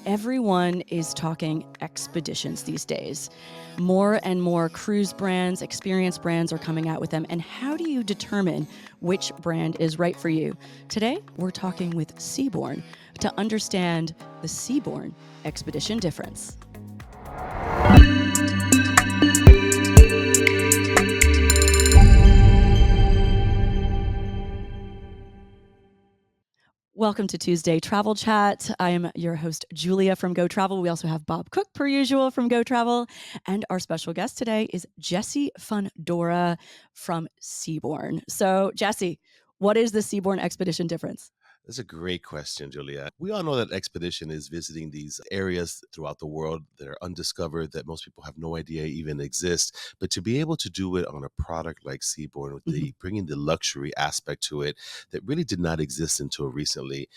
everyone is talking expeditions these days. More and more cruise brands, experience brands are coming out with them. And how do you determine which brand is right for you? Today, we're talking with Seabourn to understand the Seabourn expedition difference. Welcome to Tuesday Travel Chat. I am your host, Julia from Go Travel. We also have Bob Cook, per usual, from Go Travel. And our special guest today is Jessie Fundora from Seabourn. So, Jessie, what is the Seabourn expedition difference? That's a great question, Julia. We all know that expedition is visiting these areas throughout the world that are undiscovered, that most people have no idea even exist. But to be able to do it on a product like Seabourn, with bringing the luxury aspect to it that really did not exist until recently.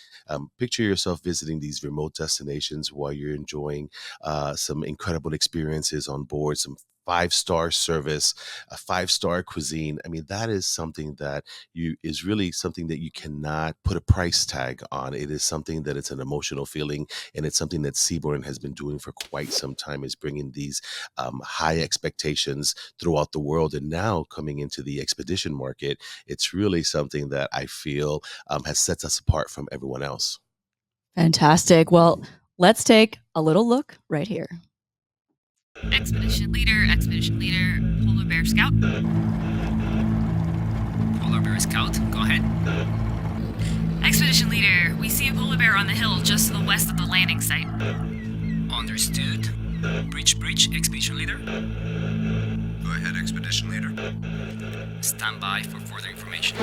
Picture yourself visiting these remote destinations while you're enjoying some incredible experiences on board, some five-star service, a five-star cuisine. I mean, that is something that is really something that you cannot put a price tag on. It is something that it's an emotional feeling, and it's something that Seabourn has been doing for quite some time, is bringing these high expectations throughout the world. And now coming into the expedition market, it's really something that I feel has set us apart from everyone else. Fantastic. Well, let's take a little look right here. Expedition leader, Polar Bear Scout. Polar Bear Scout, go ahead. Expedition leader, we see a polar bear on the hill just to the west of the landing site. Understood. Breach, Expedition leader. Go ahead, Expedition leader. Stand by for further information.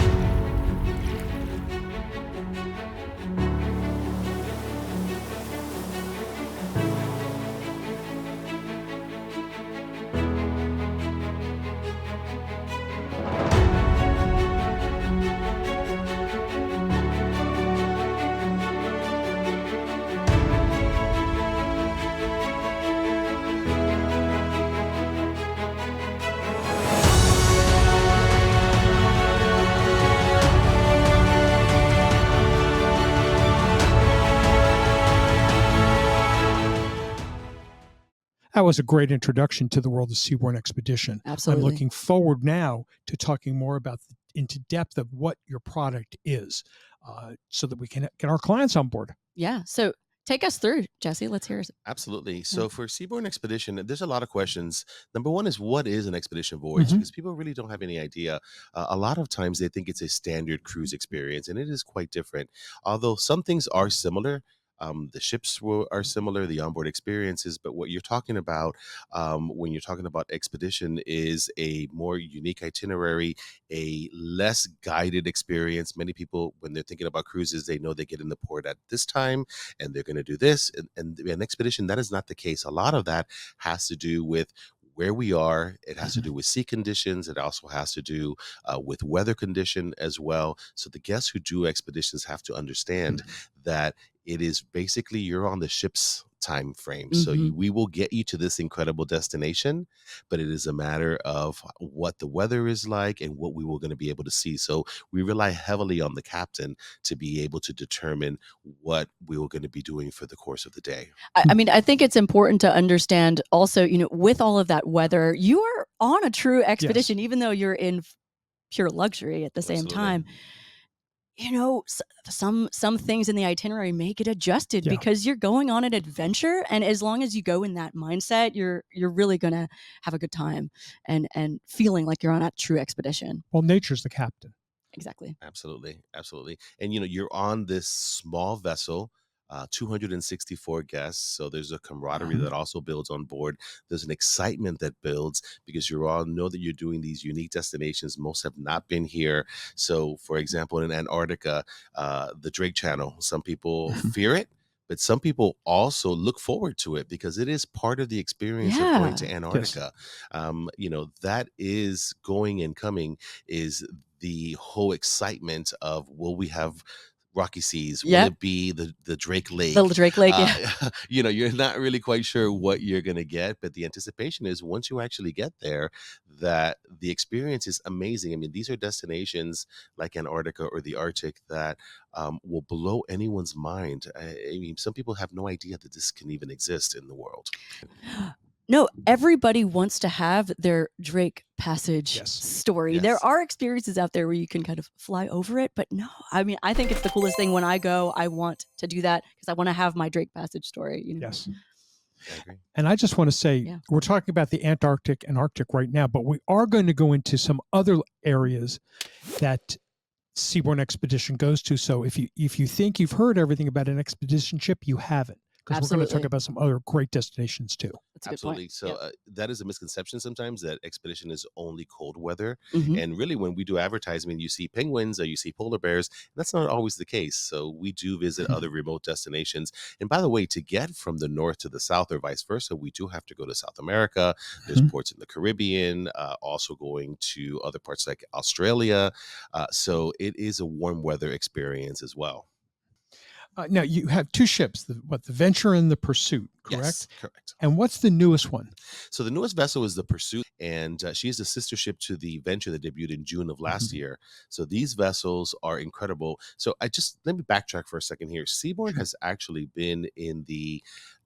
That was a great introduction to the world of Seabourn Expedition. Absolutely. I'm looking forward now to talking more about into depth of what your product is, so that we can get our clients on board. Yeah. So take us through, Jessie. Let's hear it. Absolutely. So for Seabourn Expedition, there's a lot of questions. Number one is, what is an expedition voyage? Because people really don't have any idea. A lot of times they think it's a standard cruise experience, and it is quite different. Although some things are similar. The ships are similar, the onboard experiences, but what you're talking about when you're talking about expedition is a more unique itinerary, a less guided experience. Many people, when they're thinking about cruises, they know they get in the port at this time and they're going to do this. And an expedition, that is not the case. A lot of that has to do with where we are. It has to do with sea conditions. It also has to do with weather condition as well. So the guests who do expeditions have to understand that it is basically you're on the ship's time frame. So we will get you to this incredible destination, but it is a matter of what the weather is like and what we were going to be able to see. So we rely heavily on the captain to be able to determine what we were going to be doing for the course of the day. I mean, I think it's important to understand also, with all of that weather, you are on a true expedition, even though you're in pure luxury at the same time. Some things in the itinerary may get adjusted because you're going on an adventure, and as long as you go in that mindset, you're really gonna have a good time and feeling like you're on a true expedition. Well, nature's the captain. Exactly. Absolutely. And you're on this small vessel, 264 guests. So there's a camaraderie that also builds on board. There's an excitement that builds because you all know that you're doing these unique destinations. Most have not been here. So, for example, in Antarctica, the Drake Channel, some people fear it, but some people also look forward to it because it is part of the experience of going to Antarctica. That is going and coming is the whole excitement of, will we have rocky seas? Will Yep. it be the Drake Lake? The Drake Lake, yeah. You're not really quite sure what you're going to get, but the anticipation is once you actually get there, that the experience is amazing. I mean, these are destinations like Antarctica or the Arctic that will blow anyone's mind. I mean, some people have no idea that this can even exist in the world. No, everybody wants to have their Drake Passage Yes. story. Yes. There are experiences out there where you can kind of fly over it, but no, I mean, I think it's the coolest thing. When I go, I want to do that because I want to have my Drake Passage story. Yes. I agree. And I just want to say, Yeah. we're talking about the Antarctic and Arctic right now, but we are going to go into some other areas that Seabourn Expedition goes to. So if you think you've heard everything about an expedition ship, you haven't, because we're going to talk Absolutely. about some other great destinations too. That's a good Absolutely. point. So Yep. that is a misconception sometimes, that expedition is only cold weather. Mhm. And really, when we do advertising, you see penguins or you see polar bears. That's not always the case. So we do visit other remote destinations. And by the way, to get from the north to the south or vice versa, we do have to go to South America. There's ports in the Caribbean, also going to other parts like Australia. So it is a warm weather experience as well. Now you have two ships, the Venture and the Pursuit, correct? Yes, correct. And what's the newest one? So the newest vessel is the Pursuit, and she is a sister ship to the Venture that debuted in June of last year. So these vessels are incredible. So let me backtrack for a second here. Seabourn has actually been in the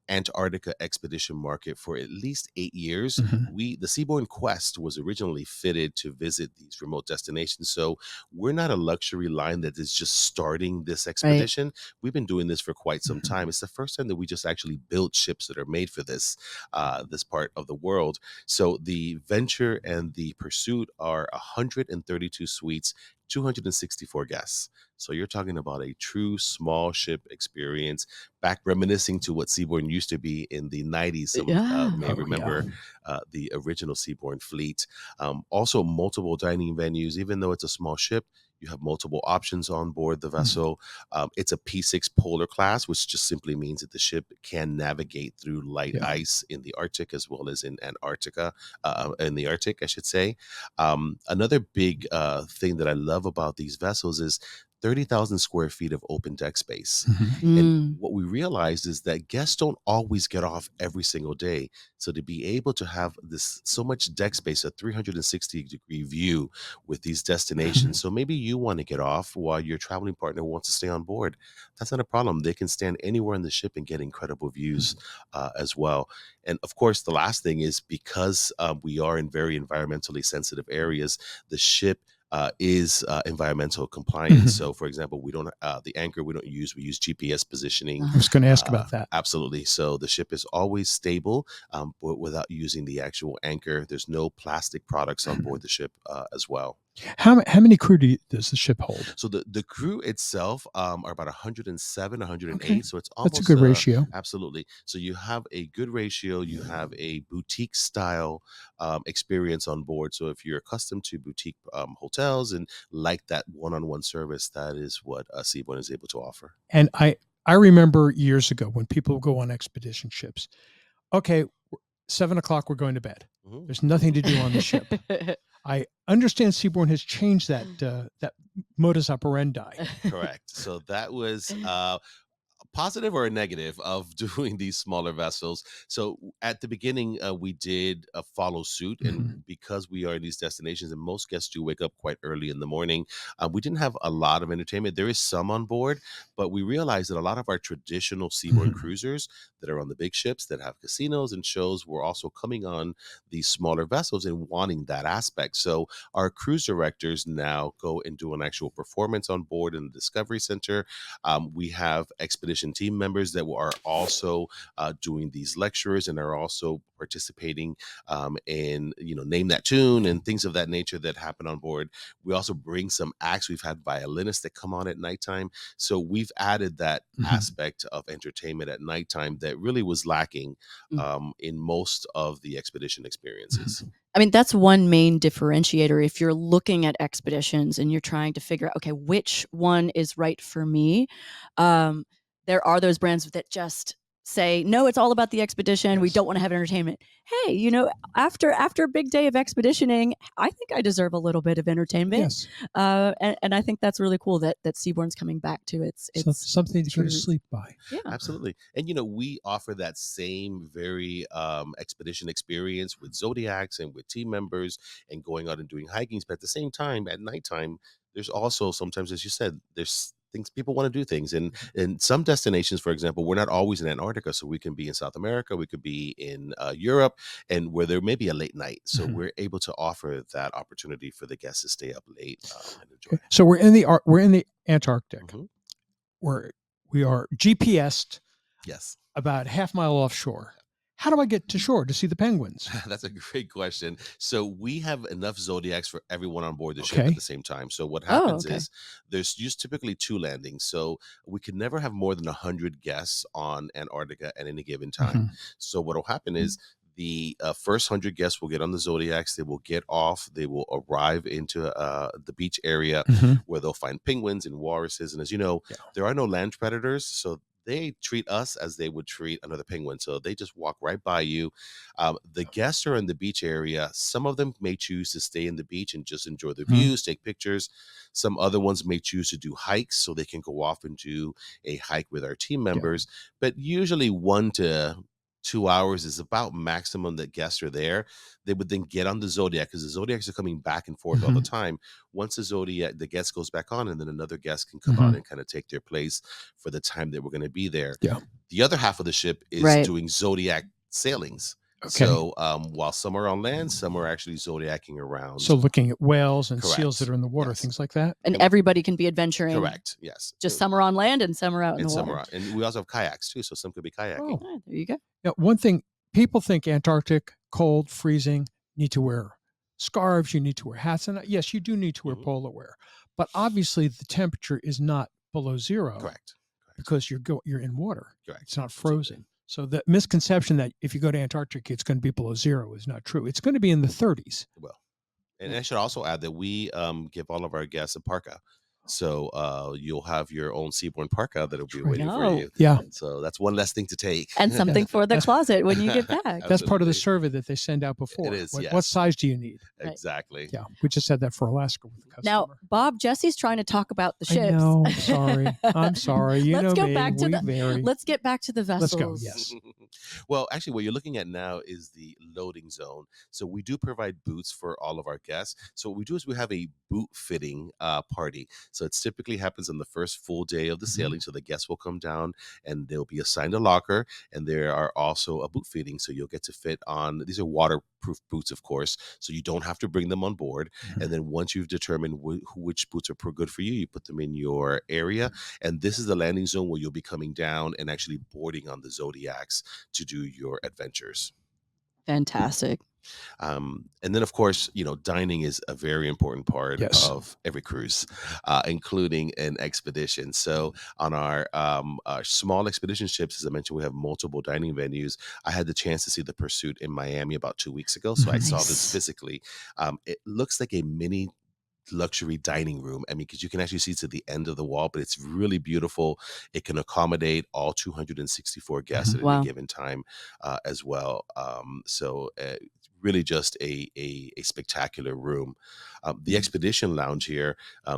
Antarctica expedition market for at least 8 years. The Seabourn Quest was originally fitted to visit these remote destinations. So we're not a luxury line that is just starting this expedition. We've been doing this for quite some time. It's the first time that we just actually built ships that are made for this part of the world. So the Venture and the Pursuit are 132 suites, 264 guests. So you're talking about a true small ship experience, back reminiscing to what Seabourn used to be in the 90s. Some may remember the original Seabourn fleet. Also, multiple dining venues. Even though it's a small ship, you have multiple options on board the vessel. It's a P6 polar class, which just simply means that the ship can navigate through light ice in the Arctic as well as in Antarctica, in the Arctic, I should say. Another big thing that I love about these vessels is 30,000 square feet of open deck space. And what we realized is that guests don't always get off every single day. So to be able to have this so much deck space, a 360-degree view with these destinations. So maybe you want to get off while your traveling partner wants to stay on board. That's not a problem. They can stand anywhere on the ship and get incredible views as well. And of course, the last thing is because we are in very environmentally sensitive areas, the ship is environmental compliant. So, for example, we don't the anchor we use GPS positioning. I was going to ask about that. Absolutely. So the ship is always stable, but without using the actual anchor. There's no plastic products on board the ship as well. How many crew does the ship hold? So the crew itself are about 107, 108. Okay. So it's almost That's a good ratio. Absolutely. So you have a good ratio. You have a boutique style experience on board. So if you're accustomed to boutique hotels and like that one-on-one service, that is what Seabourn is able to offer. And I remember years ago when people go on expedition ships. Okay, 7:00, we're going to bed. There's nothing to do on the ship. I understand Seabourn has changed that modus operandi. Correct. So that was positive or a negative of doing these smaller vessels. So at the beginning, we did follow suit. And because we are in these destinations and most guests do wake up quite early in the morning, we didn't have a lot of entertainment. There is some on board, but we realized that a lot of our traditional Seabourn cruisers that are on the big ships that have casinos and shows were also coming on these smaller vessels and wanting that aspect. So our cruise directors now go and do an actual performance on board in the Discovery Center. We have expedition team members that are also doing these lectures and are also participating in, name that tune and things of that nature that happen on board. We also bring some acts. We've had violinists that come on at nighttime. So we've added that aspect of entertainment at nighttime that really was lacking in most of the expedition experiences. I mean, that's one main differentiator. If you're looking at expeditions and you're trying to figure out, okay, which one is right for me, there are those brands that just say, no, it's all about the expedition. We Yes. don't want to have entertainment. Hey, after a big day of expeditioning, I think I deserve a little bit of entertainment. Yes. And I think that's really cool that Seabourn's coming back to its Something to go to true- sleep by. Yeah. Absolutely. And we offer that same very expedition experience with Zodiacs and with team members and going out and doing hikings. But at the same time, at nighttime, there's also sometimes, as you said, there's things people want to do things. And in some destinations, for example, we're not always in Antarctica. So we can be in South America, we could be in Europe, and where there may be a late night. So Mhm. we're able to offer that opportunity for the guests to stay up late and enjoy. So we're in the Antarctic. Mhm. We are GPSed Yes. about half mile offshore. How do I get to shore to see the penguins? That's a great question. So we have enough Zodiacs for everyone on board the ship Okay. at the same time. So what happens okay. is there's just typically 2 landings. So we can never have more than 100 guests on Antarctica at any given time. Mhm. So what will happen is the first 100 guests will get on the Zodiacs. They will get off. They will arrive into the beach area Mhm. where they'll find penguins and walruses. And as you know, Yeah. there are no land predators. So they treat us as they would treat another penguin. So they just walk right by you. The guests are in the beach area. Some of them may choose to stay in the beach and just enjoy the Mhm. views, take pictures. Some other ones may choose to do hikes so they can go off and do a hike with our team members. But usually 1 to 2 hours is about maximum that guests are there. They would then get on the Zodiac because the Zodiacs are coming back and forth all the time. Once the guest goes back on, and then another guest can come on and kind of take their place for the time that we're going to be there. Yeah. The other half of the ship is Right. doing Zodiac sailings. Okay. So while some are on land, some are actually Zodiacing around. So looking at whales and seals Correct. that are in the water, Yes. things like that. And everybody can be adventuring. Correct. Yes. Just some are on land and some are out in and the some water. are, and we also have kayaks too. So some could be kayaking. Oh. Ah, there you go. Now, one thing people think Antarctic, cold, freezing, need to wear scarves, you need to wear hats. And yes, you do need to wear Mhm. polar wear. But obviously the temperature is not below zero Correct. because you're in water. Correct. It's not Absolutely. frozen. So the misconception that if you go to Antarctica, it's going to be below zero is not true. It's going to be in the 30s. Well, and I should also add that we give all of our guests a parka. So you'll have your own Seabourn parka that'll be waiting for Oh. you. Yeah. So that's one less thing to take. And something for the That's- closet when you get back. That's part of the Absolutely. survey that they send out before. is, What yes. size do you need? Right. Exactly. Yeah. We just had that for Alaska with the customer. Now, Bob, Jesse's trying to talk about the I ships. know. I'm sorry. I'm sorry. You Let's know go me. back to we the- vary. Let's get back to the Let's vessels. go. Yes. Well, actually, what you're looking at now is the loading zone. So we do provide boots for all of our guests. So what we do is we have a boot fitting party. So it typically happens on the first full day of the Mhm. sailing. So the guests will come down and they'll be assigned a locker, and there are also a boot fitting. So you'll get to fit on. These are waterproof boots, of course. So you don't have to bring them on board. Mhm. And then once you've determined which boots are good for you, you put them in your area. And this is the landing zone where you'll be coming down and actually boarding on the Zodiacs to do your adventures. Fantastic. And then, of course, dining is a very important part Yes. of every cruise, including an expedition. So on our small expedition ships, as I mentioned, we have multiple dining venues. I had the chance to see the Pursuit in Miami about 2 weeks ago, so I saw this Nice. physically. It looks like a mini luxury dining room. I mean, because you can actually see to the end of the wall, but it's really beautiful. It can accommodate all 264 guests at Wow. any given time as well. So it's really just a spectacular room. The Expedition Lounge here,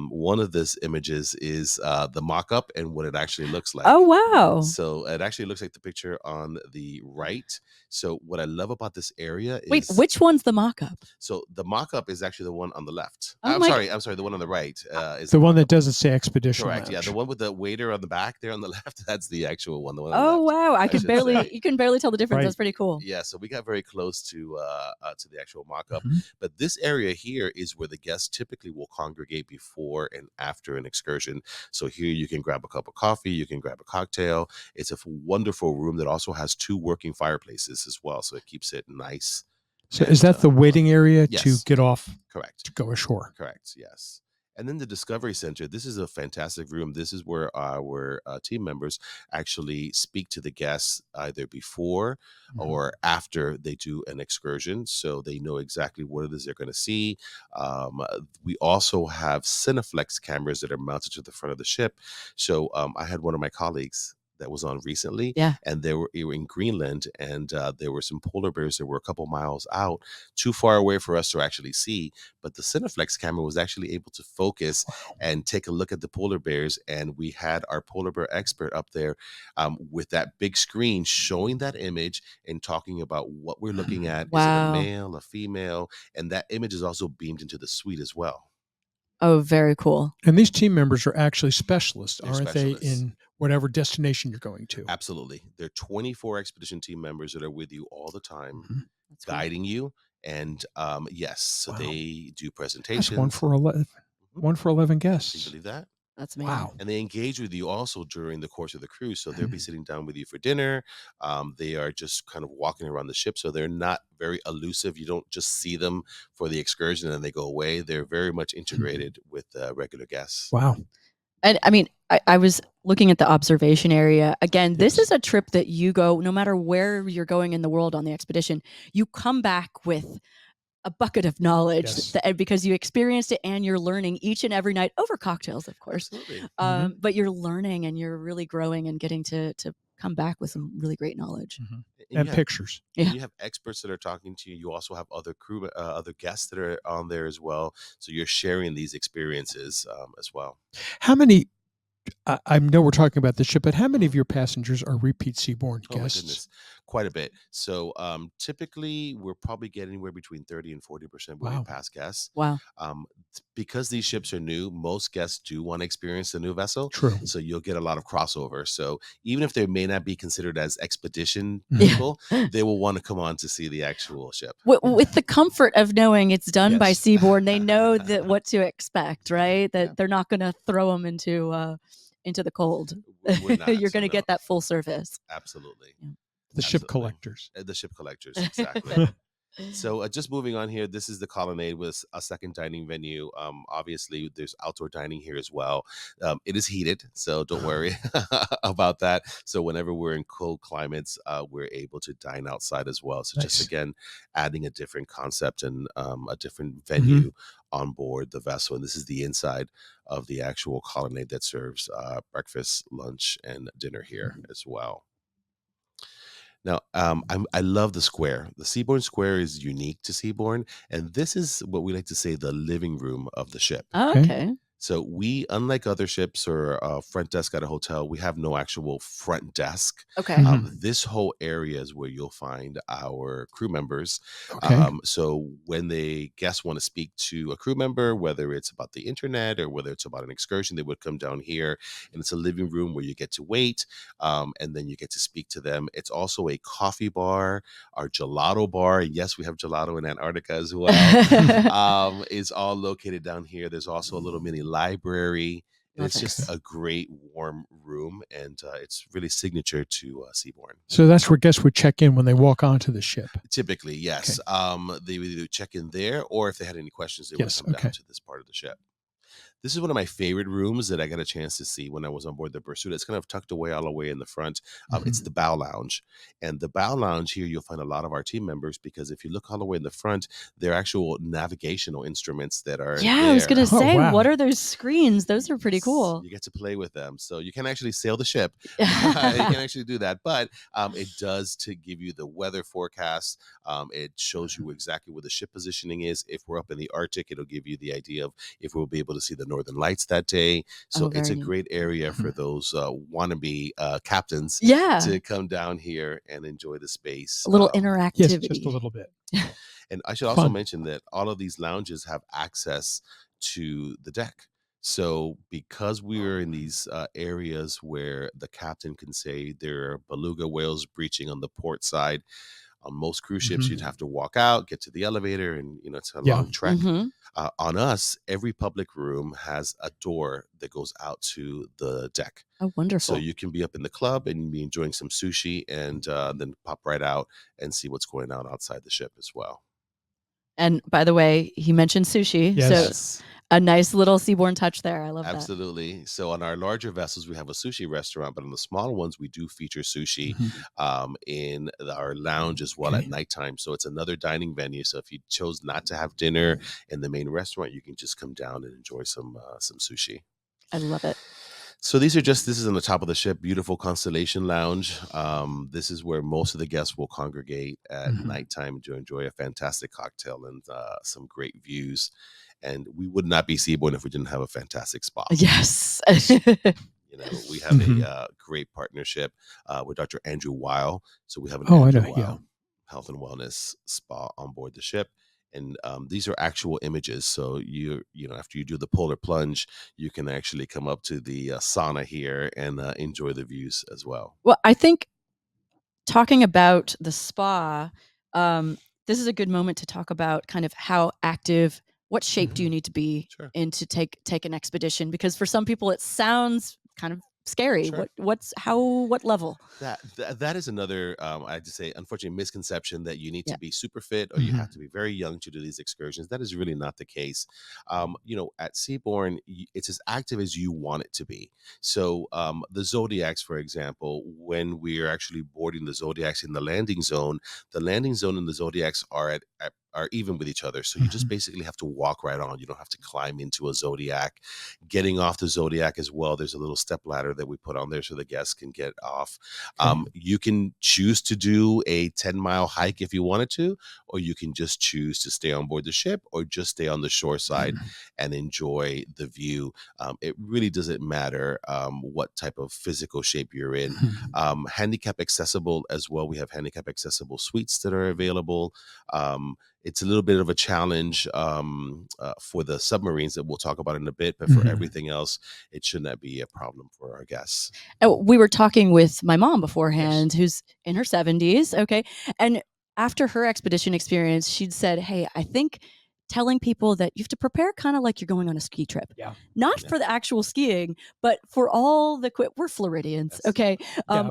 one of these images is the mock-up and what it actually looks like. Oh, wow. So it actually looks like the picture on the right. So what I love about this area is Wait, which one's the mock-up? so the mock-up is actually the one on the left. Oh I'm my- sorry, the one on the right is The one that mock-up. doesn't say Expedition Correct. Yeah, Lounge. the one with the waiter on the back there on the left. That's the actual one. The one on Oh, the left. wow. I I could should barely, say. you can barely tell the difference. Right. That's pretty cool. Yeah, so we got very close to the actual mock-up. Mhm. But this area here is where the guests typically will congregate before and after an excursion. So here you can grab a cup of coffee, you can grab a cocktail. It's a wonderful room that also has 2 working fireplaces as well, so it keeps it nice. So is that the waiting area to yes. get off Correct. to go ashore? Correct. Yes. And then the Discovery Center. This is a fantastic room. This is where our team members actually speak to the guests either before or after they do an excursion, so they know exactly what it is they're going to see. We also have Cineflex cameras that are mounted to the front of the ship. So I had one of my colleagues that was on recently. Yeah. And you were in Greenland, and there were some polar bears that were a couple miles out, too far away for us to actually see. But the Cineflex camera was actually able to focus and take a look at the polar bears. And we had our polar bear expert up there with that big screen showing that image and talking about what we're looking at. Wow. Is it a male, a female? And that image is also beamed into the suite as well. Oh, very cool. And these team members are actually specialists, They're aren't specialists. they, in whatever destination you're going to? Absolutely. There are 24 expedition team members that are with you all the time, Mhm. That's cool. guiding you. And yes, so Wow. they do That's presentations. one for 11. One for 11 Can you guests. believe that? That's amazing. Wow. And they engage with you also during the course of the cruise. So they'll be sitting down with you for dinner. They are just kind of walking around the ship. So they're not very elusive. You don't just see them for the excursion and then they go away. They're very much integrated with regular guests. Wow. And I mean, I was looking at the observation area. Again, this Yes. is a trip that you go, no matter where you're going in the world on the expedition, you come back with a bucket of knowledge Yes. because you experienced it and you're learning each and every night over cocktails, of course. Absolutely. But you're learning and you're really growing and getting to come back with some really great knowledge. And And you have- pictures. Yeah. You have experts that are talking to you. You also have other crew, other guests that are on there as well. So you're sharing these experiences as well. How many, I know we're talking about the ship, but how many of your passengers are repeat Seabourn Oh my guests? goodness, quite a bit. So typically we're probably getting anywhere between 30 and 40% will Wow. be past guests. Wow. Because these ships are new, most guests do want to experience the new vessel. True. So you'll get a lot of crossover. So even if they may not be considered as expedition Yeah. people, they will want to come on to see the actual ship. With the comfort of knowing it's done by Yes. Seabourn, they know that what to expect, right? That Yeah. they're not going to throw them into the cold. We're not, You're so going to no. get that full service. Absolutely. The ship Absolutely. collectors. The ship collectors, exactly. So just moving on here, this is the Colonnade with a second dining venue. Obviously, there's outdoor dining here as well. It is heated, so don't worry about that. So whenever we're in cold climates, we're able to dine outside as well. So just Nice. again, adding a different concept and a different venue on board the vessel. And this is the inside of the actual Colonnade that serves breakfast, lunch, and dinner here as well. Now, I love the square. The Seabourn Square is unique to Seabourn, and this is what we like to say the living room of the ship. Okay. So we, unlike other ships or front desk at a hotel, we have no actual front desk. Okay. This whole area is where you'll find our crew members. Okay. So when the guests want to speak to a crew member, whether it's about the internet or whether it's about an excursion, they would come down here, and it's a living room where you get to wait, and then you get to speak to them. It's also a coffee bar, our gelato bar. And yes, we have gelato in Antarctica as well. Is all located down here. There's also a little mini library. And it's just a great warm room, and it's really signature to Seabourn. So that's where guests would check in when they walk onto the ship. Typically, yes. They would either check in there, or if they had any questions, they Yes, would come okay. down to this part of the ship. This is one of my favorite rooms that I got a chance to see when I was on board the Pursuit. It's kind of tucked away all the way in the front. It's the bow lounge. And the bow lounge here, you'll find a lot of our team members, because if you look all the way in the front, they're actual navigational instruments that are Yeah, there. I was going to Oh, say, wow. what are those screens? Those are pretty cool. You get to play with them. So you can actually sail the ship. You can actually do that. But it does to give you the weather forecast. It shows you exactly where the ship positioning is. If we're up in the Arctic, it'll give you the idea of if we'll be able to see the northern lights that day. So Oh, it's a very neat. great area for those wannabe captains Yeah. to come down here and enjoy the space. A little Yes, interactivity. just a little bit. And I should also Fun. mention that all of these lounges have access to the deck. So because we're in these areas where the captain can say there are beluga whales breaching on the port side, on most cruise ships, you'd have to walk out, get to the elevator, and it's a Yeah. long trek. Mhm. On us, every public room has a door that goes out to the deck. Oh, wonderful. So you can be up in the club and be enjoying some sushi, and then pop right out and see what's going on outside the ship as well. And by the way, he mentioned sushi. Yes. So a nice little Seabourn touch there. I love that. Absolutely. So on our larger vessels, we have a sushi restaurant, but on the smaller ones, we do feature sushi in our lounge as well at nighttime. So it's another dining venue. So if you chose not to have dinner in the main restaurant, you can just come down and enjoy some sushi. I love it. So this is on the top of the ship, beautiful Constellation Lounge. This is where most of the guests will congregate at Mhm. nighttime to enjoy a fantastic cocktail and some great views. And we would not be Seabourn if we didn't have a fantastic spa. Yes. You know, we have Mhm. a great partnership with Dr. Andrew Weil. So we have an Oh, I Andrew know. Weil Yeah. health and wellness spa on board the ship. And these are actual images. So you know, after you do the polar plunge, you can actually come up to the sauna here and enjoy the views as well. Well, I think talking about the spa, this is a good moment to talk about kind of how active, what shape do you need to be Sure. in to take an expedition? Because for some people it sounds kind of scary. Sure. What level? That is another I'd say unfortunately misconception that you need Yeah. to be super fit or you Mhm. have to be very young to do these excursions. That is really not the case. You know, at Seabourn, it's as active as you want it to be. So the Zodiacs, for example, when we're actually boarding the Zodiacs in the landing zone and the Zodiacs are even with each other. So you just Mhm. basically have to walk right on. You don't have to climb into a Zodiac. Getting off the Zodiac as well, there's a little step ladder that we put on there so the guests can get off. Okay. You can choose to do a 10-mile hike if you wanted to, or you can just choose to stay on board the ship or just stay on the shore side Mhm. and enjoy the view. It really doesn't matter what type of physical shape you're in. Mhm. Handicap accessible as well. We have handicap accessible suites that are available. It's a little bit of a challenge for the submarines that we'll talk about in a bit, but for Mhm. everything else, it should not be a problem for our guests. Oh, we were talking with my mom Yes. beforehand, who's in her 70s. Okay. And after her expedition experience, she'd said, "Hey, I think telling people that you have to prepare kind of like you're going on a ski trip, Yeah. not Yeah. for the actual skiing, but for all the we're Floridians. Yes. Okay. Yeah.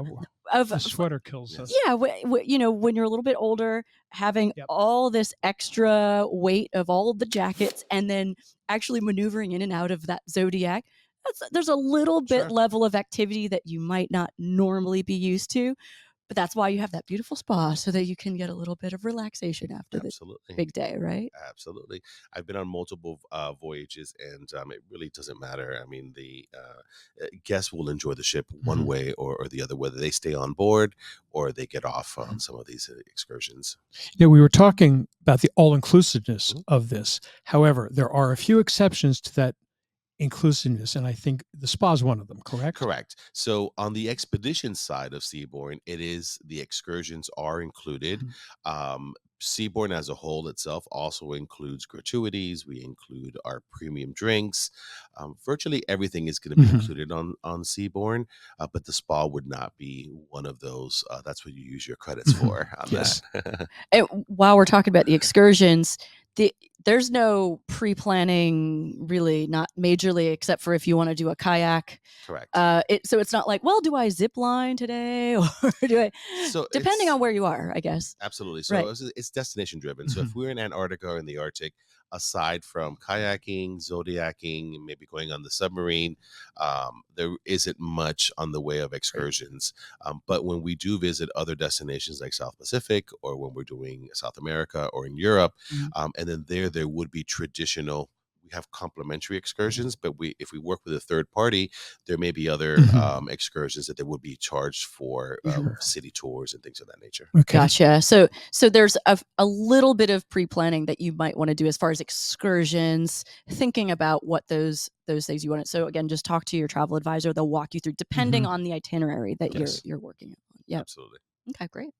Of The sweater kills Yes. us. yeah, you know, when you're a little bit older, having Yep. all this extra weight of all of the jackets and then actually maneuvering in and out of that Zodiac, there's a little bit Sure. level of activity that you might not normally be used to. But that's why you have that beautiful spa so that you can get a little bit of relaxation after the Absolutely. big day, right? Absolutely. I've been on multiple voyages and it really doesn't matter. I mean, the guests will enjoy the ship one Mhm. way or the other, whether they stay on board or they get off on some of these excursions. You know, we were talking about the all-inclusiveness Mhm. of this. However, there are a few exceptions to that inclusiveness, and I think the spa is one of them, correct? Correct. So on the expedition side of Seabourn, it is the excursions are included. Mhm. Seabourn as a whole itself also includes gratuities. We include our premium drinks. Virtually everything is going to be Mhm. included on Seabourn, but the spa would not be one of those. That's what you use your credits Mhm. for on Yes. that. And while we're talking about the excursions, there's no pre-planning really, not majorly, except for if you want to do a kayak. Correct. So it's not like, well, do I zip line today or do I? So Depending it's on where you are, I guess. Absolutely. So Right. it's destination driven. So if Mhm. we're in Antarctica or in the Arctic, aside from kayaking, zodiacking, maybe going on the submarine, there isn't much on the way of excursions. But when we do visit other destinations like South Pacific, or when we're doing South America or in Europe, Mhm. and then there would be traditional. We have complimentary excursions, but if we work with a third party, there may be other Mhm. excursions that they would be charged for Sure. city tours and things of that nature. Okay. Gotcha. So there's a little bit of pre-planning that you might want to do as far as excursions, thinking about what those things you want. So again, just talk to your travel advisor. They'll walk you through depending Mhm. on the itinerary that Yes. you're working on. Yeah. Absolutely. Okay, great.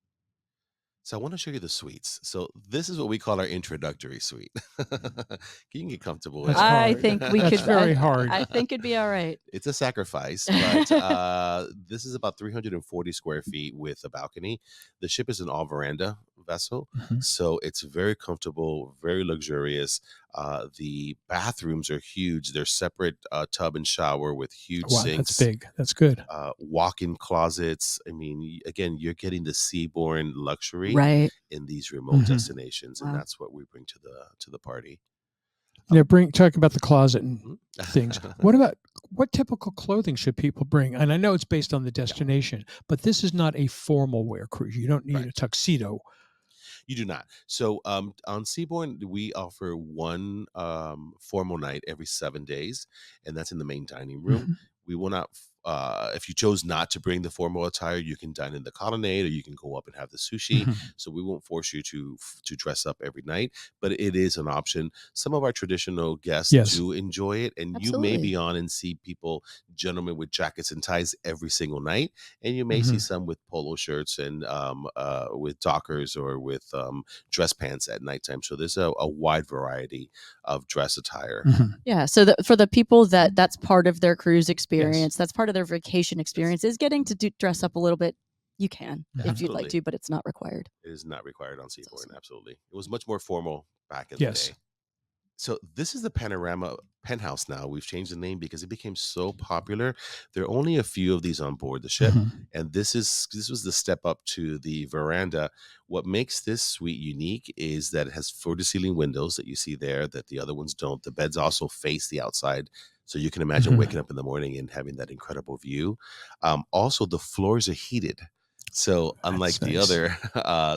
So I want to show you the suites. So this is what we call our introductory suite. You can get comfortable in That's it. I hard. think we That's could very hard. I think it'd be all right. It's a sacrifice, but this is about 340 square feet with a balcony. The ship is an all veranda vessel, Mhm. so it's very comfortable, very luxurious. The bathrooms are huge. They're separate tub and shower with huge Wow, that's sinks. big. That's good. Walk-in closets. I mean, again, you're getting the Seabourn luxury Right. in these remote Mhm. destinations, and Wow. that's what we bring to the party. You know, talk about the closet and Mhm. things. What typical clothing should people bring? And I know it's based on the destination, but this is not a formal wear cruise. You don't need a Correct. tuxedo. You do not. So on Seabourn, we offer one formal night every 7 days, and that's in the main dining room. Mhm. We will not. If you chose not to bring the formal attire, you can dine in the Colonnade, or you can go up and have the sushi. Mhm. So we won't force you to dress up every night, but it is an option. Some of our traditional guests Yes. do enjoy it, and you may be on and see gentlemen with jackets and ties every single night, and you may see some with polo shirts and with dockers or with dress pants at nighttime. So there's a wide variety of dress attire. Yeah. So for the people that's part of their cruise experience, that's part of their vacation experience, is getting to dress up a little bit. You can if you'd like Absolutely. to, but it's not required. It is not required on Seabourn. awesome. Absolutely. It was much more formal back in the day. So this is the Panorama Penthouse now. We've changed the name because it became so popular. There are only a few of these on board the ship, and this was the step up to the Veranda. What makes this suite unique is that it has floor-to-ceiling windows that you see there that the other ones don't. The beds also face the outside, so you can imagine waking up in the morning and having that incredible view. Also, the floors are heated. So unlike the other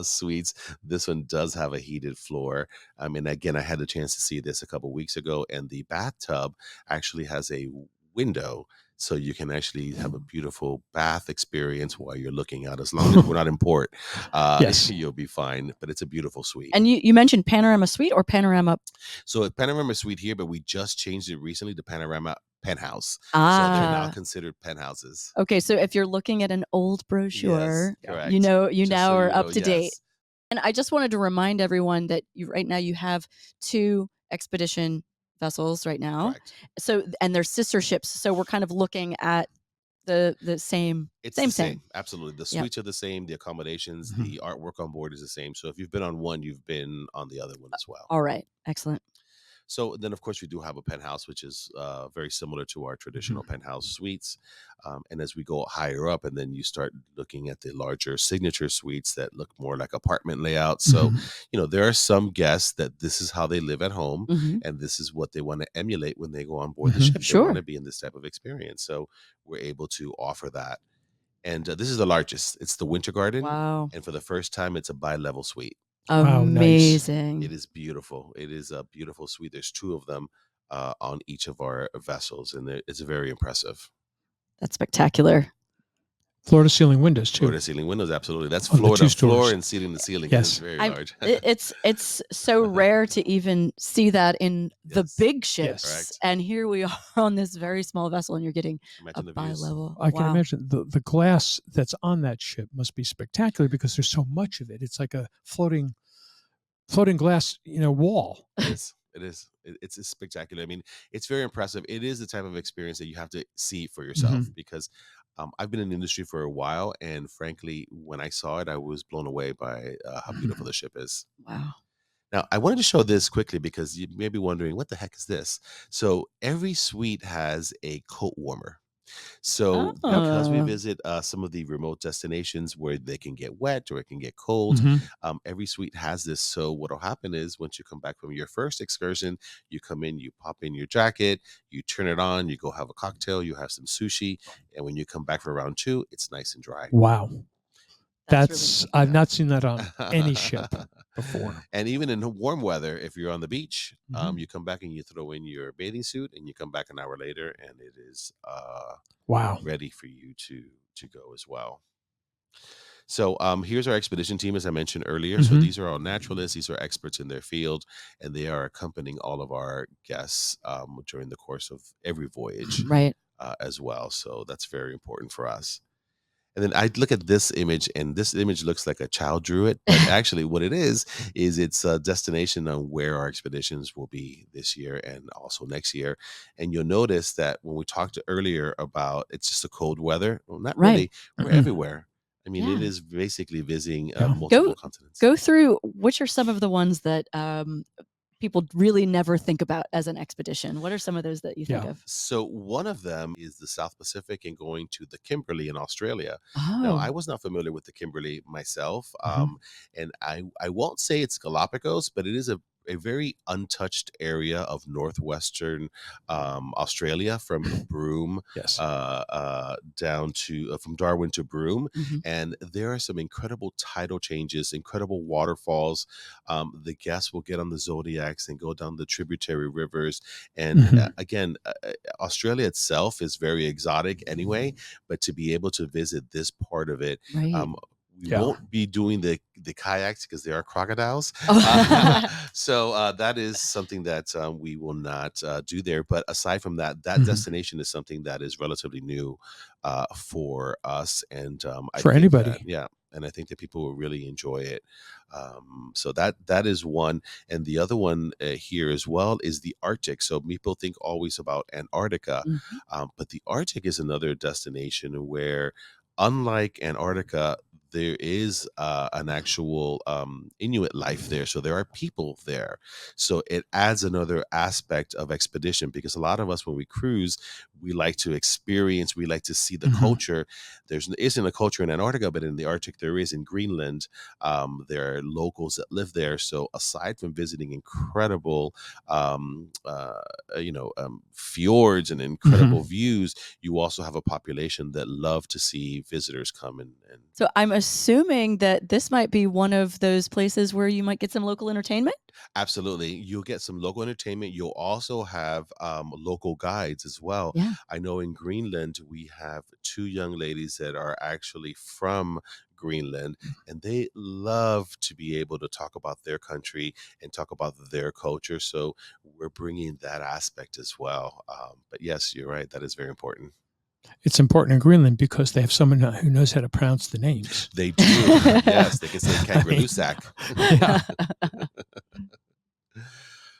suites, this one does have a heated floor. I mean, again, I had the chance to see this a couple weeks ago, and the bathtub actually has a window, so you can actually have a beautiful bath experience while you're looking out. As long as we're not in port, you'll be fine. But it's a beautiful suite. And you mentioned Panorama Suite or Panorama? So a Panorama Suite here, but we just changed it recently to Panorama Penthouse. So they're now considered penthouses. Okay, so if you're looking at an old brochure, correct. you Just now so are you up know, to date. yes. And I just wanted to remind everyone that right now you have 2 expedition vessels right now. Correct. So, and they're sister ships. So we're kind of looking at the same. It's same. the same. Absolutely. The Yep. suites are the same. The accommodations, the artwork on board is the same. So if you've been on one, you've been on the other one as well. All right. Excellent. So then, of course, we do have a penthouse, which is very similar to our traditional penthouse suites. And as we go higher up, and then you start looking at the larger signature suites that look more like apartment layouts. So, there are some guests that this is how they live at home, and this is what they want to emulate when they go on board the ship. They want to be in this type of experience. So we're able to offer that. And this is the largest. It's the Wintergarden. Wow. And for the first time, it's a bi-level suite. Amazing. It is beautiful. It is a beautiful suite. There's 2 of them on each of our vessels, and it's very impressive. That's spectacular. Floor-to-ceiling windows too. Floor-to-ceiling windows, absolutely. That's floor to floor and ceiling to ceiling. Yes. It's very large. It's so rare to even see that in the big ships. Correct. And here we are on this very small vessel, and you're getting Imagine a bi-level. I can imagine the glass that's on that ship must be spectacular because there's so much of it. It's like a floating glass, wall. It is. It's spectacular. I mean, it's very impressive. It is the type of experience that you have to see for yourself because I've been in the industry for a while, and frankly, when I saw it, I was blown away by how beautiful the ship is. Wow. Now, I wanted to show this quickly because you may be wondering, what the heck is this? So every suite has a coat warmer. So because we visit some of the remote destinations where they can get wet or it can get cold, every suite has this. So what will happen is once you come back from your first excursion, you come in, you pop in your jacket, you turn it on, you go have a cocktail, you have some sushi. And when you come back for round 2, it's nice and dry. Wow. That's really I've not seen that on any ship before. And even in warm weather, if you're on the beach, you come back and you throw in your bathing suit, and you come back an hour later, and it is ready for you to go as well. So here's our expedition team, as I mentioned earlier. So these are all naturalists. These are experts in their field, and they are accompanying all of our guests during the course of every voyage, as well. So that's very important for us. And then I look at this image, and this image looks like a child drew it. But actually what it is it's a destination on where our expeditions will be this year and also next year. And you'll notice that when we talked earlier about it's just a cold weather, well, not really. We're everywhere. I mean, it is basically visiting multiple continents. Go through, which are some of the ones that people really never think about as an expedition? What are some of those that you think of? So one of them is the South Pacific and going to the Kimberley in Australia. Oh. Now, I was not familiar with the Kimberley myself. And I won't say it's Galapagos, but it is a very untouched area of northwestern Australia, from Broome Yes. down to from Darwin to Broome, Mhm. and there are some incredible tidal changes, incredible waterfalls. The guests will get on the Zodiacs and go down the tributary rivers, and Mhm. again, Australia itself is very exotic anyway, but to be able to visit this part of it, Right. we Yeah. won't be doing the kayaks because there are crocodiles. Oh. So that is something that we will not do there. But aside from that, that Mhm. destination is something that is relatively new for us, and I For think anybody. that, yeah, and I think that people will really enjoy it. So that is one, and the other one here as well is the Arctic. So people think always about Antarctica, Mhm. but the Arctic is another destination where, unlike Antarctica, there is an actual Inuit life there. So there are people there. So it adds another aspect of expedition, because a lot of us, when we cruise, we like to experience, we like to see the Mhm. culture. There isn't a culture in Antarctica, but in the Arctic there is. In Greenland, there are locals that live there. So aside from visiting incredible, fjords and incredible views, you also have a population that love to see visitors come and So I'm assuming that this might be one of those places where you might get some local entertainment. absolutely, you'll get some local entertainment. You'll also have local guides as well. Yeah. I know in Greenland we have two young ladies that are actually from Greenland, and they love to be able to talk about their country and talk about their culture. So we're bringing that aspect as well. But yes, you're right. That is very important. It's important in Greenland because they have someone who knows how to pronounce the names. They do. Yes, they can say Kangalusak. Yeah.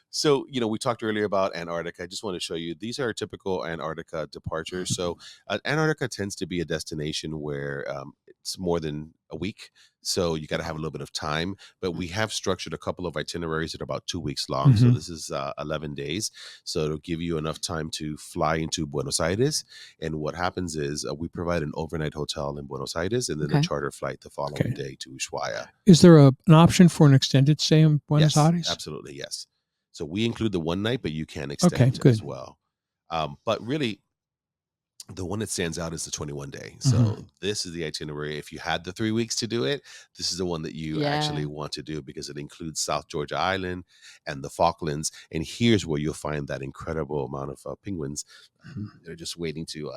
So, we talked earlier about Antarctica. I just want to show you, these are typical Antarctica departures. So, Antarctica tends to be a destination where it's more than a week. So, you got to have a little bit of time. But we have structured a couple of itineraries that are about 2 weeks long. So, Mhm. this is 11 days. So, it'll give you enough time to fly into Buenos Aires. And what happens is we provide an overnight hotel in Buenos Aires and then a Okay. charter flight the following day to Ushuaia. Is there an option for an extended stay in Buenos Yes, Aires? absolutely, yes. So we include the one night, but you can extend good. as well. But really, the one that stands out is the 21 day. So this is the itinerary. If you had the 3 weeks to do it, this is the one that you actually Yeah. want to do, because it includes South Georgia Island and the Falklands. And here's where you'll find that incredible amount of penguins. They're just waiting to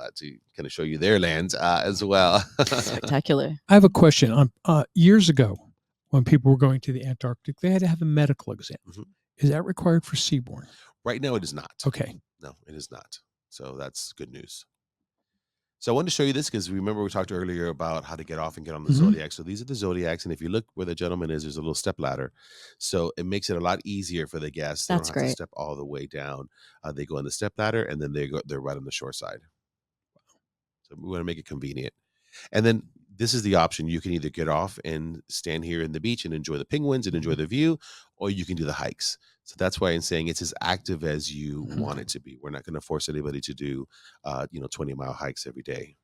kind of show you their land as well. Spectacular. I have a question. Years ago, when people were going to the Antarctic, they had to have a medical exam. Mhm. Is that required for Seabourn? Right now, it is not. Okay. No, it is not. So that's good news. So I wanted to show you this because remember we talked earlier about how to get off and get on the Mhm. Zodiac. So these are the Zodiacs, and if you look where the gentleman is, there's a little step ladder. So it makes it a lot easier for the guests. They That's don't have to great. step all the way down. They go on the step ladder, and then they're right on the shore side. So we want to make it convenient. And then this is the option. You can either get off and stand here in the beach and enjoy the penguins and enjoy the view, or you can do the hikes. So that's why I'm saying it's as active as you want it to be. We're not going to force anybody to do, 20-mile hikes every day.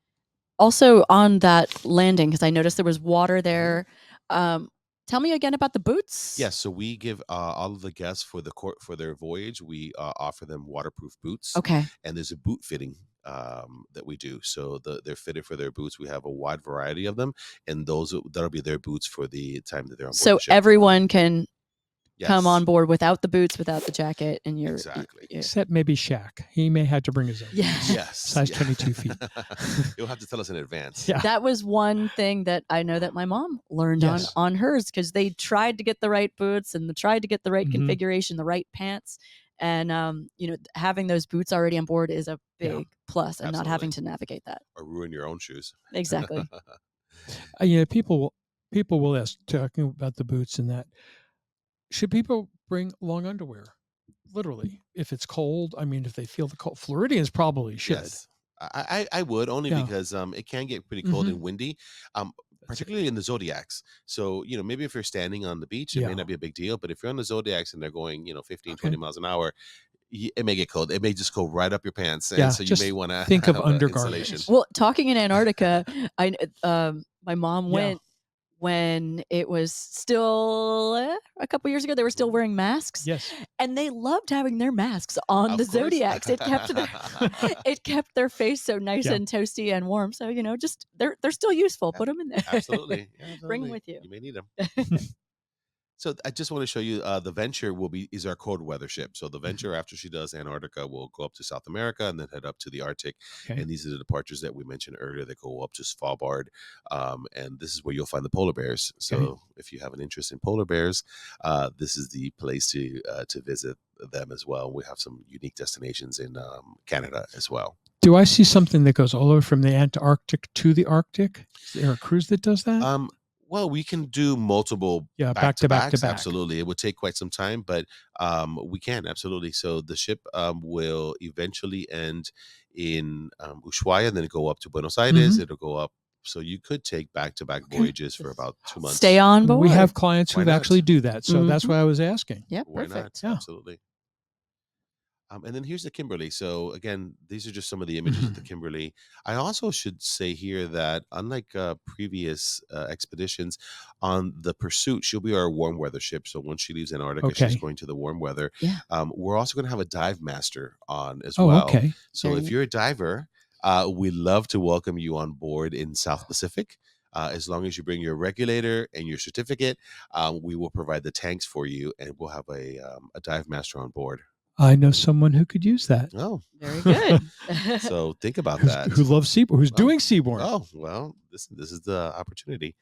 Also on that landing, because I noticed there was water Mm-hmm. there. Tell me again about the boots. Yes, so we give all of the guests for their voyage, we offer them waterproof boots, Okay. and there's a boot fitting that we do. So they're fitted for their boots. We have a wide variety of them, and that'll be their boots for the time that they're on board So the ship. everyone can come Yes, on board without the boots, without the jacket, and you're exactly. Except maybe Shaq. He may have to bring his own. Yeah. Yes, Size 22 feet. You'll have to tell us in advance. Yeah. That was one thing that I know that my mom learned Yes. on hers, because they tried to get the right boots and tried to get the right Mhm. configuration, the right pants, and having those boots already on board is a Yeah. big plus, and not Absolutely. having to navigate that. Or ruin your own shoes. Exactly. People will ask, talking about the boots and that, should people bring long underwear? Literally, if it's cold. I mean, if they feel the cold, Floridians probably should. Yes, I would, only Yeah. because it can get pretty cold Mhm. and windy, particularly in the Zodiacs. So maybe if you're standing on the beach, it Yeah. may not be a big deal, but if you're on the Zodiacs and they're going 15, Okay. 20 miles an hour, it may get cold. It may just go right up your pants, and Yeah, so you just may want to think of have undergarments. insulation. Well, talking in Antarctica, my mom Yeah. went when it was still a couple years ago, they were still wearing masks. Yes. And they loved having their masks on Of the course. Zodiacs. It kept their face so nice Yeah. and toasty and warm. So, just they're still useful. Put them in there. Absolutely. Yeah, Bring them absolutely. with you. You may need them. So I just want to show you the Venture is our cold weather ship. So the Venture, after she does Antarctica, will go up to South America and then head up to the Arctic. Okay. And these are the departures that we mentioned earlier that go up to Svalbard. And this is where you'll find the polar bears. So if you have an interest in polar bears, this is the place to visit them as well. We have some unique destinations in Canada as well. Do I see something that goes all the way from the Antarctic to the Arctic? Is there a cruise that does that? Well, we can do multiple back to back. Absolutely. It would take quite some time, but we can, absolutely. So the ship will eventually end in Ushuaia and then go up to Buenos Aires. It'll go up. So you could take back-to-back voyages for about 2 months. Stay on board. We have clients who Why not? actually do that. So that's why I was asking. Yeah, Why perfect. not? Absolutely. And then here's the Kimberley. So again, these are just some of the images of the Kimberley. I also should say here that unlike previous expeditions, on the Pursuit, she'll be our warm weather ship. So once she leaves Antarctica, she's going to the warm weather. Yeah. We're also going to have a dive master on as well. Okay. So if you're a diver, we'd love to welcome you on board in South Pacific. As long as you bring your regulator and your certificate, we will provide the tanks for you, and we'll have a dive master on board. I know someone who could use that. Oh, very good. So think about that. Who loves Seabourn? Who's doing Seabourn? Oh, well, this is the opportunity.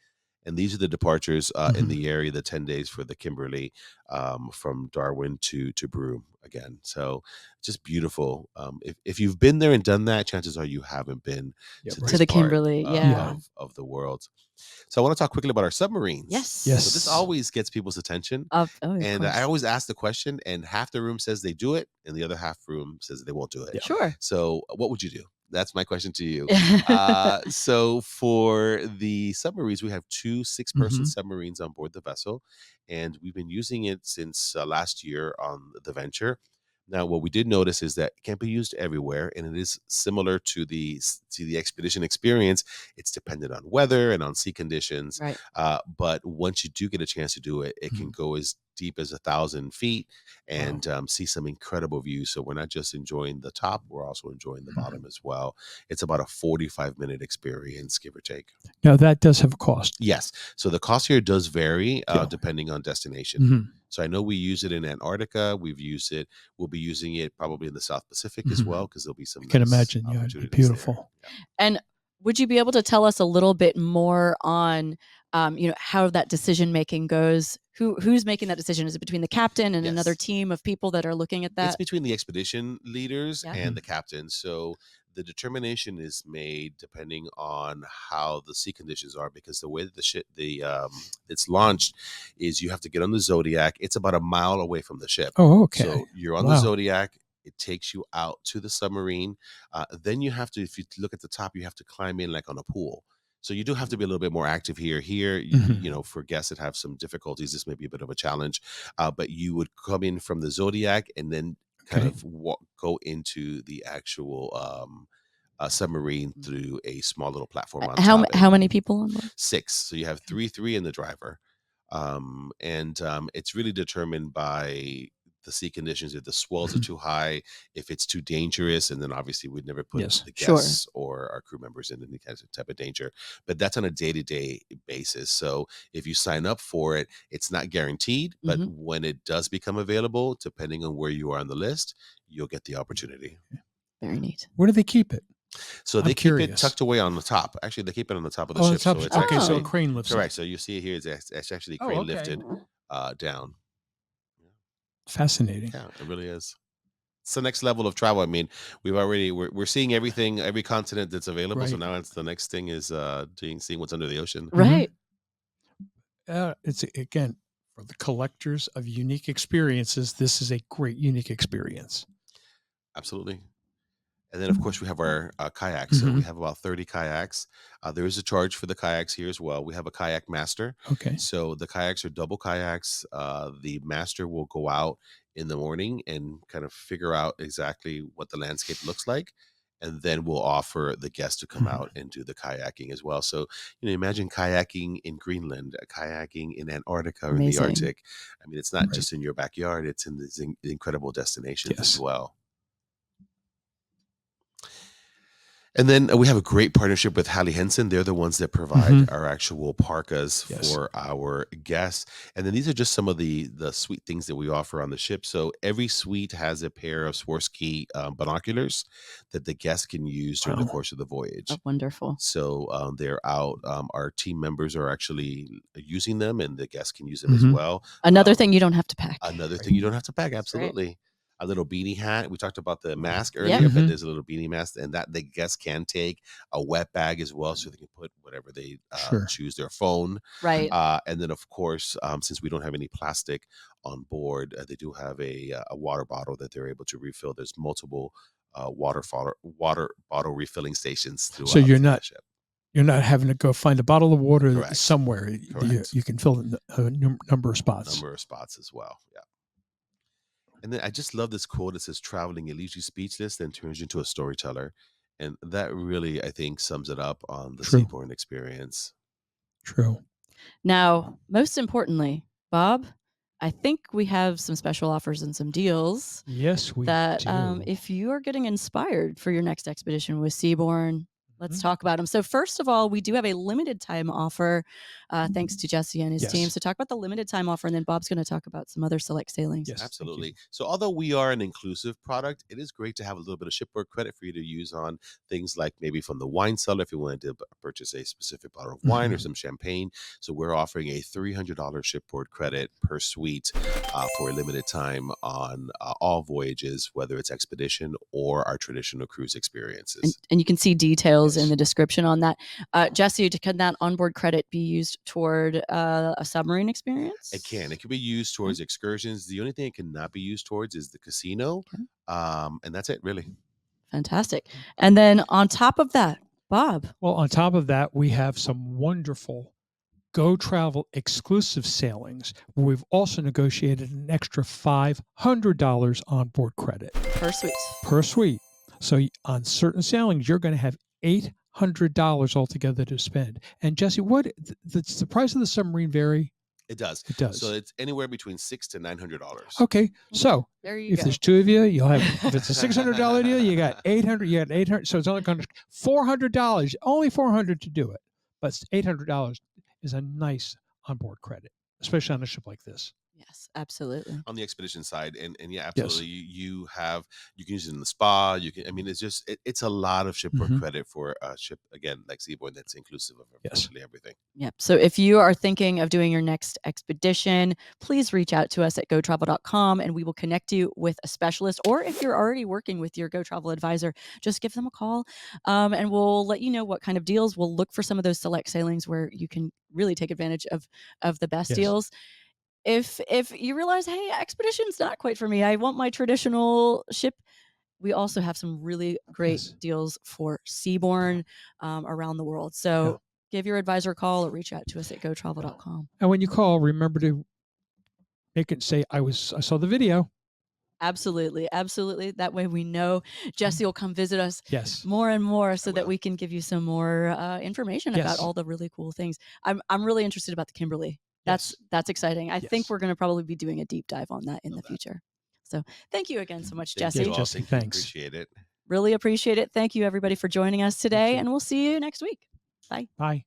And these are the departures in the area, the 10 days for the Kimberley from Darwin to Broome again. So just beautiful. If you've been there and done that, chances are you haven't been to the part, Kimberley, of the world. So I want to talk quickly about our submarines. Yes. So this always gets people's attention. And I always ask the question, and half the room says they do it, and the other half room says they won't do it. Sure. So what would you do? That's my question to you. So for the submarines, we have 2 6-person submarines on board the vessel, and we've been using it since last year on the Venture. Now, what we did notice is that it can't be used everywhere, and it is similar to the expedition experience. It's dependent on weather and on sea conditions. Right. But once you do get a chance to do it, it can go as deep as 1,000 feet and see some incredible views. So we're not just enjoying the top, we're also enjoying the bottom as well. It's about a 45-minute experience, give or take. Now, that does have a cost. Yes. So the cost here does vary depending on destination. So I know we use it in Antarctica. We'll be using it probably in the South Pacific as well, because there'll be some. I can imagine. Yeah, it'd be beautiful. Yeah. And would you be able to tell us a little bit more on, how that decision making goes? Who's making that decision? Is it between the captain and another team of people that are looking at that? It's between the expedition leaders and the captain. So the determination is made depending on how the sea conditions are, because the way that it's launched is you have to get on the Zodiac. It's about a mile away from the ship. Oh, okay. So you're on the Zodiac. It takes you out to the submarine. Then you have to, if you look at the top, you have to climb in like on a pool. So you do have to be a little bit more active here. For guests that have some difficulties, this may be a bit of a challenge. But you would come in from the Zodiac and then kind of go into the actual submarine through a small little platform on top. How many people on board? 6. So you have 3 and the driver. It's really determined by the sea conditions. If the swells are too high, if it's too dangerous, and then obviously we'd never put the guests or our crew members in any kind of type of danger. But that's on a day-to-day basis. So if you sign up for it, it's not guaranteed, but when it does become available, depending on where you are on the list, you'll get the opportunity. Very neat. Where do they keep it? So they keep it tucked away on the top. Actually, they keep it on the top of the ship. So it's actually, so a crane lifts it. Correct. So you see it here, it's actually crane lifted down. Fascinating. Yeah, it really is. It's the next level of travel. I mean, we're seeing everything, every continent that's available. Right. So now it's the next thing is seeing what's under the ocean. Right. It's again for the collectors of unique experiences. This is a great unique experience. Absolutely. And then, of course, we have our kayaks. So we have about 30 kayaks. There is a charge for the kayaks here as well. We have a kayak master. Okay. So the kayaks are double kayaks. The master will go out in the morning and kind of figure out exactly what the landscape looks like. and then we'll offer the guests to come out and do the kayaking as well. So, imagine kayaking in Greenland, kayaking in Antarctica or in the Amazing. Arctic. I mean, it's not Right. just in your backyard, it's in these incredible destinations as Yes. well. And then we have a great partnership with Hallie Henson. They're the ones that provide our actual parkas Yes. for our guests. And then these are just some of the sweet things that we offer on the ship. So every suite has a pair of Swarovski binoculars that the guests can use during the course of the voyage. Oh, wonderful. So they're out. Our team members are actually using them, and the guests can use them as well. Another thing you don't have to pack. Another thing you don't have to pack. Absolutely. A little beanie hat. We talked about the mask Yep. earlier, but there's a little beanie mask, and that the guests can take a wet bag as well, so they can put whatever they choose, their phone. Right. And then, of course, since we don't have any plastic on board, they do have a water bottle that they're able to refill. There's multiple water bottle refilling stations throughout So you're the not ship. You're not having to go find a bottle of water Correct. somewhere. Correct. You can fill in a number of spots. Number of spots as well. Yeah. And then I just love this quote. It says, "Traveling, it leaves you speechless, then turns you into a storyteller." And that really, I think, sums it up on the True. Seabourn experience. True. Now, most importantly, Bob, I think we have some special offers and some deals Yes, we that do. if you are getting inspired for your next expedition with Seabourn, let's talk about them. So first of all, we do have a limited time offer, thanks to Jesse and his Yes. team. So talk about the limited time offer, and then Bob's going to talk about some other select sailings. Yes, thank you. Absolutely. So although we are an inclusive product, it is great to have a little bit of shipboard credit for you to use on things like maybe from the wine cellar if you wanted to purchase a specific bottle of wine or some champagne. So we're offering a $300 shipboard credit per suite for a limited time on all voyages, whether it's expedition or our traditional cruise experiences. And you can see details in Yes. the description on that. Jesse, can that onboard credit be used toward a submarine experience? It can. It can be used towards excursions. The only thing it cannot be used towards is the casino. Okay. And that's it, really. Fantastic. And then on top of that, Bob. Well, on top of that, we have some wonderful Go Travel exclusive sailings where we've also negotiated an extra $500 onboard credit Per suite. per suite. So on certain sailings, you're going to have $800 altogether to spend. And Jesse, what does the price of the submarine vary? It does. It does. So it's anywhere between $600 to $900. Okay, so There you if go. there's two of you, you'll have. If it's a $600 deal, you got 800. You got 800. So it's only going to $400. Only $400 to do it, but $800 is a nice onboard credit, especially on a ship like this. Yes, absolutely. On the expedition side, and yeah, absolutely, you can use it in the spa. You can, I mean, it's a lot of shipboard credit for a ship again like Seabourn that's inclusive of virtually everything. Yep. So if you are thinking of doing your next expedition, please reach out to us at gotravel.com and we will connect you with a specialist. Or if you're already working with your Go Travel advisor, just give them a call and we'll let you know what kind of deals. We'll look for some of those select sailings where you can really take advantage of the best deals. If you realize, hey, expedition's not quite for me, I want my traditional ship, we also have some really great deals for Seabourn around the world. So give your advisor a call or reach out to us at gotravel.com. And when you call, remember to make it say, I saw the video. Absolutely. Absolutely. That way we know Jesse will come visit us more and more so that we can give you some more information about all the really cool things. I'm really interested about the Kimberley. That's exciting. I think we're going to probably be doing a deep dive on that in the future. So thank you again so much, Jesse. Jesse, thanks. Appreciate it. Really appreciate it. Thank you, everybody, for joining us today, and we'll see you next week. Bye. Bye.